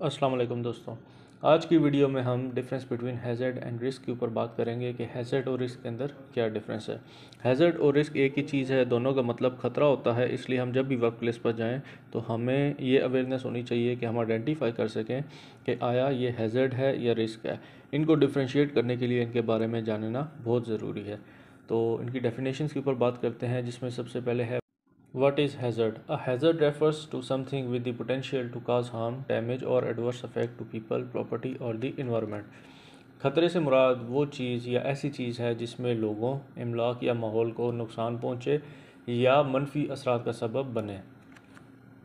अस्सलाम वालेकुम दोस्तों। आज की वीडियो में हम difference between hazard and risk के ऊपर बात करेंगे कि हैज़र्ड और रिस्क के अंदर क्या डिफरेंस है। हैज़र्ड और रिस्क एक ही चीज़ है, दोनों का मतलब ख़तरा होता है। इसलिए हम जब भी वर्क प्लेस पर जाएं तो हमें ये अवेयरनेस होनी चाहिए कि हम आइडेंटिफाई कर सकें कि आया ये हैज़र्ड है या रिस्क है। इनको डिफ्रेंशिएट करने के लिए इनके बारे में जानना बहुत ज़रूरी है। तो इनकी डेफिनेशंस के ऊपर बात करते हैं, जिसमें सबसे पहले है What is hazard? A hazard refers to something with the potential to cause harm, damage or adverse effect to people, property or the environment. खतरे से मुराद वो चीज़ या ऐसी चीज़ है जिसमें लोगों, इमलाक या माहौल को नुकसान पहुँचे या मनफी असरात का सबब बने।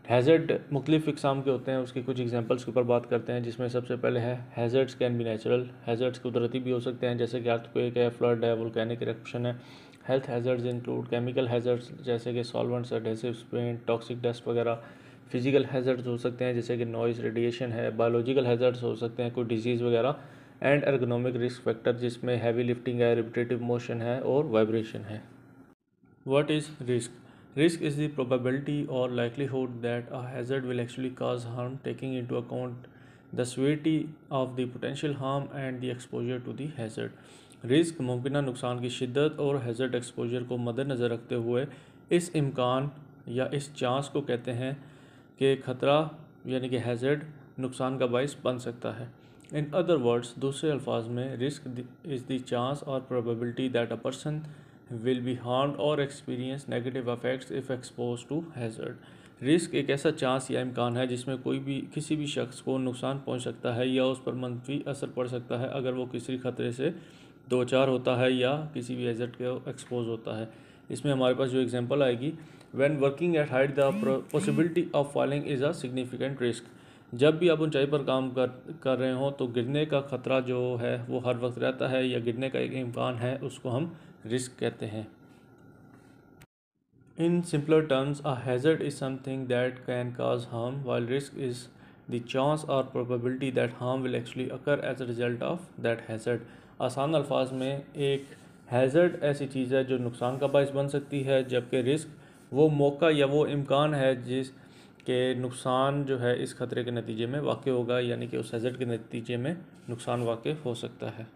हैज़र्ड मुख्तलिफ़ इक़साम के होते हैं, उसकी कुछ एग्जांपल्स के ऊपर बात करते हैं, जिसमें सबसे पहले है hazards can be natural. Hazards कुदरती भी हो सकते हैं, जैसे कि अर्थक्वेक है, फ्लड है, वोल्केनिक इरप्शन है। Health hazards include chemical hazards जैसे कि solvents, adhesives, paint, toxic dust वगैरह। फिजिकल हैज़र्ड्स हो सकते हैं जैसे कि नॉइज़, रेडिएशन है। बायोलॉजिकल हैज़र्ड्स हो सकते हैं कोई डिजीज़ वगैरह। एंड एर्गोनॉमिक रिस्क फैक्टर जिसमें हैवी लिफ्टिंग है, रिपिटेटिव मोशन है और वाइब्रेशन है। What is risk? Risk is the probability or likelihood that a hazard will actually cause harm, taking into account the severity of the potential harm and the exposure to the hazard. Risk मुमकिन नुकसान की शिद्दत और hazard exposure को मद्देनज़र रखते हुए इस इम्कान या इस चांस को कहते हैं कि ख़तरा यानी कि हैज़र्ड नुकसान का बाइस बन सकता है। इन अदर वर्ड्स, दूसरे अल्फाज में, रिस्क इज़ द चांस और probability that a person will be harmed or experience negative effects if exposed to hazard. Risk एक ऐसा चांस या इम्कान है जिसमें किसी भी शख्स को नुकसान पहुंच सकता है या उस पर मनफी असर पड़ सकता है अगर वो किसी खतरे से दो चार होता है या किसी भी हैज़र्ड के एक्सपोज होता है। इसमें हमारे पास जो एग्जांपल आएगी, when working at height the possibility of falling is a significant risk. जब भी आप ऊंचाई पर काम कर रहे हो तो गिरने का ख़तरा जो है वो हर वक्त रहता है, या गिरने का एक इम्कान है, उसको हम रिस्क कहते हैं। In simpler terms, a hazard is something that can cause harm, while risk is the chance or probability that harm will actually occur as a result of that hazard. आसान अल्फाज में, एक हैज़र्ड ऐसी चीज़ है जो नुकसान का बायस बन सकती है, जबकि रिस्क वो मौका या वो इम्कान है जिसके नुकसान जो है इस खतरे के नतीजे में वाक़ होगा, यानी कि उस हैज़र्ड के नतीजे में नुकसान वाक़ हो सकता है।